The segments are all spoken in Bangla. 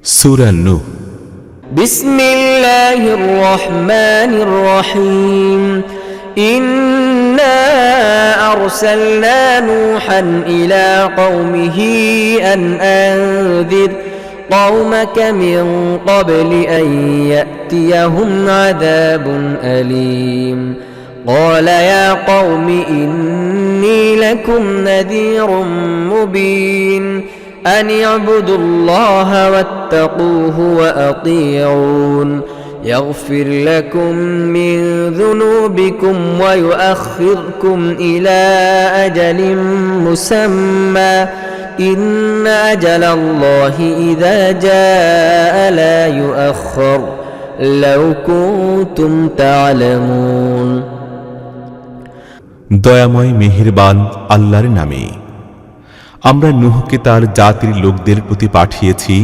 সূরা নূহ। বিসমিল্লাহির রহমানির রহিম। ইন্না আরসালনা নূহান ইলা কওমিহি আন আনযির قومك من قبل أن يأتيهم عذاب أليم قال يا قوم إني لكم نذير مبين أن اعبدوا الله واتقوه وأطيعون يغفر لكم من ذنوبكم ويؤخركم إلى أجل مسمى إن أجل الله إذا جاء لا يؤخر لو كنتم تعلمون দয়াময় মেহেরবান আল্লাহর নামে। আমরা নূহকে তার জাতির লোকদের প্রতি পাঠিয়েছি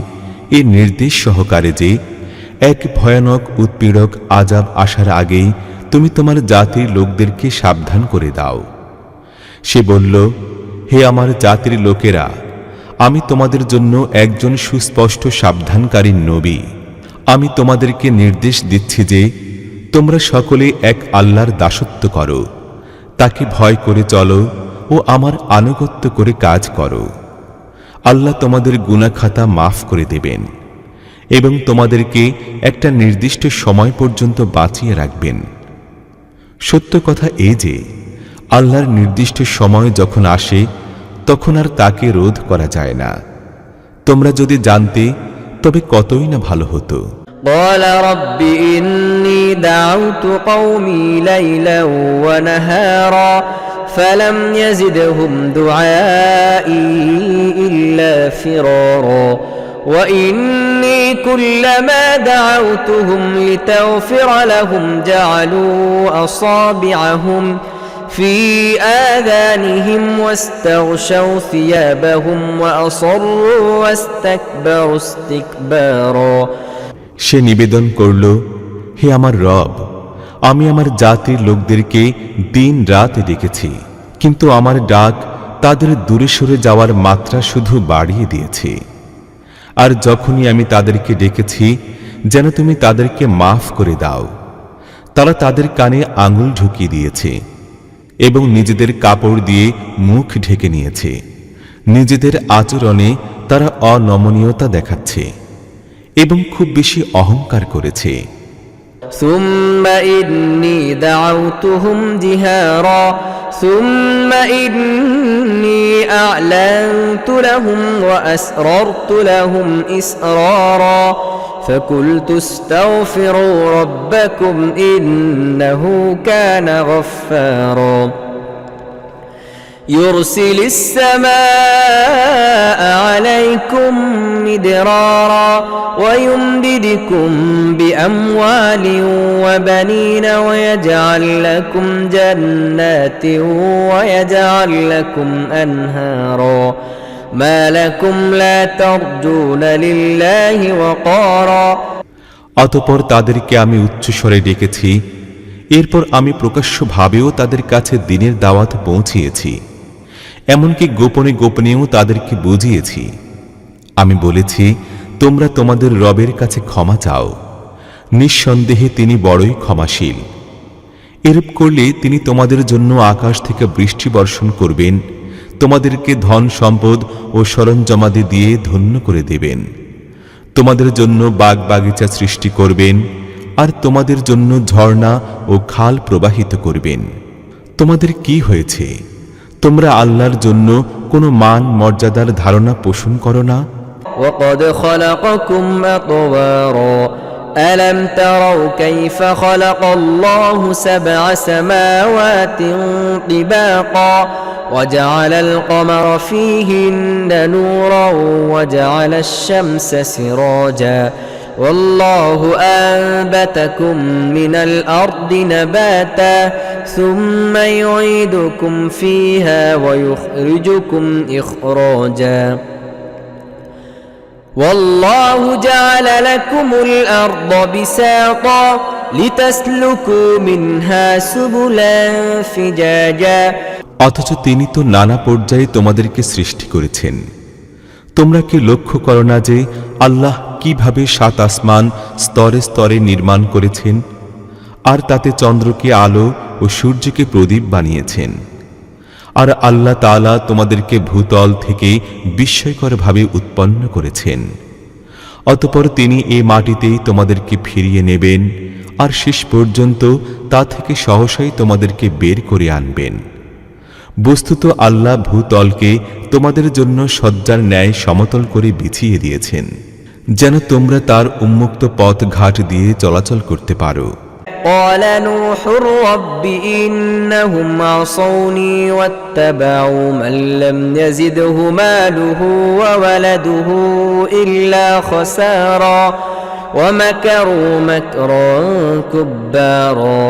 এই নির্দেশ সহকারে যে এক ভয়ানক উৎপীড়ক আযাব আসার আগেই তুমি তোমার জাতির লোকদেরকে সাবধান করে দাও। সে বলল, হে আমার জাতির লোকেরা, আমি তোমাদের জন্য একজন সুস্পষ্ট সাবধানকারী নবী। আমি তোমাদেরকে নির্দেশ দিচ্ছি যে তোমরা সকলে এক আল্লাহর দাসত্ব করো, তাকে ভয় করে চলো ও আমার আনুগত্য করে কাজ করো। আল্লাহ তোমাদের গুনাহ খাতা মাফ করে দেবেন এবং তোমাদেরকে একটা নির্দিষ্ট সময় পর্যন্ত বাঁচিয়ে রাখবেন। সত্য কথা এই যে আল্লাহর নির্দিষ্ট সময় যখন আসে তখন আর তাকে রোধ করা যায় না। তোমরা যদি জানতে তবে কতই না ভালো হতো। قال رب إني دعوت قومي ليلا ونهارا فلم يزدهم دعائي إلا فرارا وإني كلما دعوتهم لتغفر لهم جعلوا أصابعهم في آذانهم واستغشوا ثيابهم وأصروا واستكبروا استكبارا সে নিবেদন করল, হে আমার রব, আমি আমার জাতির লোকদেরকে দিন রাত ডেকেছি, কিন্তু আমার ডাক তাদের দূরে সরে যাওয়ার মাত্রা শুধু বাড়িয়ে দিয়েছে। আর যখনই আমি তাদেরকে ডেকেছি যেন তুমি তাদেরকে মাফ করে দাও, তারা তাদের কানে আঙুল ঢুকিয়ে দিয়েছে এবং নিজেদের কাপড় দিয়ে মুখ ঢেকে নিয়েছে। নিজেদের আচরণে তারা অনমনীয়তা দেখাচ্ছে এবং খুব বেশি অহংকার করেছে। ثم إني دعوتهم جهارا ثم إني أعلنت لهم وأسررت لهم إسرارا فقلت استغفروا ربكم إنه كان غفارا يرسل السماء عليكم مدرارا ويمددكم بأموال وبنين ويجعل لكم جنات ويجعل لكم أنهارا ما لكم لا ترجون لله وقارا অতঃপর তাদেরকে আমি উচ্চস্বরে ডেকেছি, এরপর আমি প্রকাশ্যভাবেও তাদের কাছে দ্বীনের দাওয়াত পৌঁছিয়েছি, এমনকি গোপনে গোপনেও তাদেরকে বুঝিয়েছি। আমি বলেছি, তোমরা তোমাদের রবের কাছে ক্ষমা চাও, নিঃসন্দেহে তিনি বড়ই ক্ষমাশীল। এরূপ করলে তিনি তোমাদের জন্য আকাশ থেকে বৃষ্টি বর্ষণ করবেন, তোমাদেরকে ধন সম্পদ ও সরঞ্জামাদি দিয়ে ধন্য করে দেবেন, তোমাদের জন্য বাগ বাগিচা সৃষ্টি করবেন আর তোমাদের জন্য ঝর্ণা ও খাল প্রবাহিত করবেন। তোমাদের কি হয়েছে? তোমরা আল্লাহর জন্য কোনো মান মর্যাদার ধারণা পোষণ করো না? وقد خلقكم أطوارا ألم تروا كيف خلق الله سبع سماوات طباقا وجعل القمر فيهن نورا وجعل الشمس سراجا والله أنبتكم من الأرض نباتا ثم يعيدكم فيها ويخرجكم إخراجا والله جعل لكم الأرض بساطا لتسلكوا منها سبلا فجاجا অথচ তিনি তো নানা পর্যায়ে তোমাদেরকে সৃষ্টি করেছেন। তোমরা কি লক্ষ্য করো না যে আল্লাহ কি কিভাবে 7 আসমান স্তরে স্তরে নির্মাণ করেছেন আর তাতে চন্দ্রকে আলো ও সূর্যকে প্রদীপ বানিয়েছেন। আর আল্লাহ তাআলা তোমাদেরকে ভূতল থেকে বিস্ময়করভাবে উৎপন্ন করেছেন। অতঃপর তিনি এই মাটিতেই তোমাদেরকে ফিরিয়ে নেবেন আর শেষ পর্যন্ত তা থেকে সহসাই তোমাদেরকে বের করে আনবেন। বস্তুত আল্লাহ ভূতলকে তোমাদের জন্য সজ্জার ন্যায় সমতল করে বিছিয়ে দিয়েছেন, যেন তোমরা তার উন্মুক্ত পথ ঘাট দিয়ে চলাচল করতে পারো। قال نوح رب إنهم عصوني واتبعوا من لم يزده ماله وولده إلا خسارا ومكروا مكرا كبارا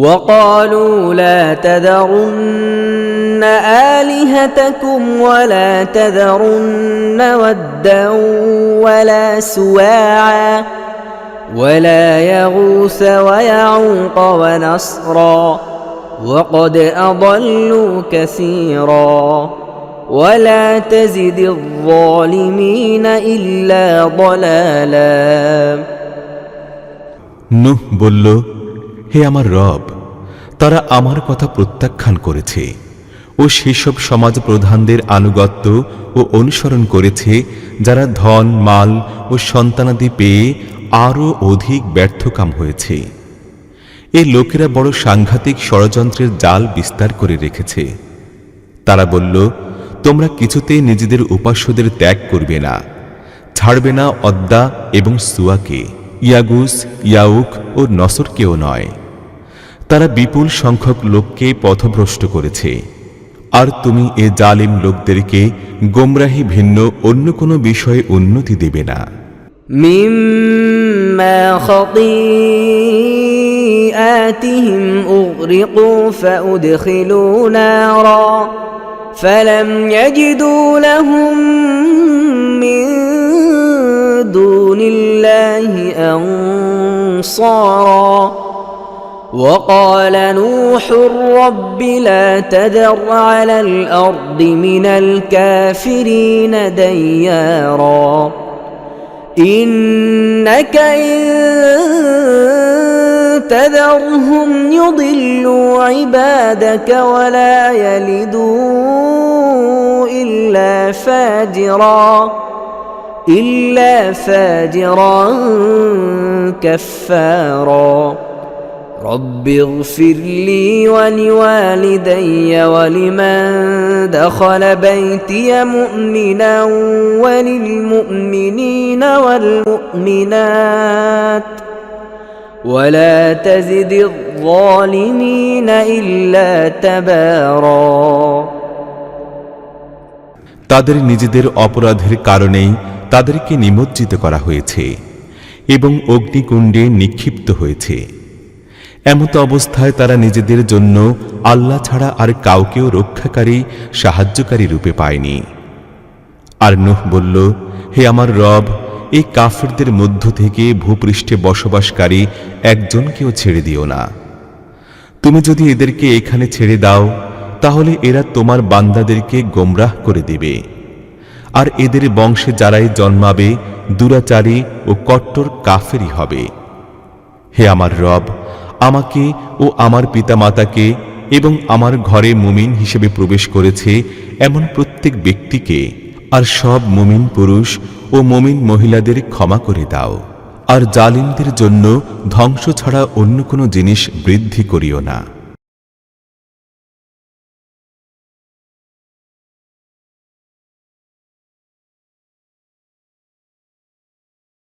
وقالوا لا تذرن آلهتكم ولا تذرن ودا ولا سواعا ولا يغوث ويعوق ونسرا وقد أضلوا كثيرا ولا تزد الظالمين إلا ضلالا নূহ বলল, হে আমার রব, তারা আমার কথা প্রত্যাখ্যান করেছে ও সেসব সমাজ প্রধানদের আনুগত্য ও অনুসরণ করেছে যারা ধন, মাল ও সন্তানাদি পেয়ে আরও অধিক ব্যর্থকাম হয়েছে। এই লোকেরা বড় সাংঘাতিক ষড়যন্ত্রের জাল বিস্তার করে রেখেছে। তারা বলল, তোমরা কিছুতেই নিজেদের উপাস্যদের ত্যাগ করবে না, ছাড়বে না অদ্দা এবং সুয়াকে, ইয়াগুস, ইয়াউক ও নসরকেও নয়। তারা বিপুল সংখ্যক লোককে পথভ্রষ্ট করেছে, আর তুমি এ জালিম লোকদেরকে গোমরাহি ভিন্ন অন্য কোনো বিষয়ে উন্নতি দেবে না। مما خطيئاتهم أغرقوا فأدخلوا نارا فلم يجدوا لهم من دون الله أنصارا وقال نوح رب لا تذر على الأرض من الكافرين ديارا إنك إن تذرهم يضلوا عبادك ولا يلدوا إلا فاجرا كفارا رب اغفر لي ولوالدي ولمن دخل بيتي مؤمنا وللمؤمنين والمؤمنات ولا تزد الظالمين إلا تبارا তাদের নিজেদের অপরাধের কারণেই তাদেরকে নিমজ্জিত করা হয়েছে এবং অগ্নিকুণ্ডে নিক্ষিপ্ত হয়েছে। এমত অবস্থায় তারা নিজেদের জন্য আল্লাহ ছাড়া আর কাউকেও রক্ষাকারী, সাহায্যকারী রূপে পায়নি। আর নূহ বলল, হে আমার রব, এই কাফিরদের মধ্য থেকে ভূপৃষ্ঠে বসবাসকারী একজনকেও ছেড়ে দিও না। তুমি যদি এদেরকে এখানে ছেড়ে দাও, তাহলে এরা তোমার বান্দাদেরকে গোমরাহ করে দেবে, আর এদের বংশে যারাই জন্মাবে দুরাচারী ও কট্টর কাফেরই হবে। হে আমার রব, আমাকে ও আমার পিতামাতাকে এবং আমার ঘরে মুমিন হিসেবে প্রবেশ করেছে এমন প্রত্যেক ব্যক্তিকে আর সব মুমিন পুরুষ ও মুমিন মহিলাদের ক্ষমা করে দাও, আর জালিমদের জন্য ধ্বংস ছাড়া অন্য কোনো জিনিস বৃদ্ধি করিও না।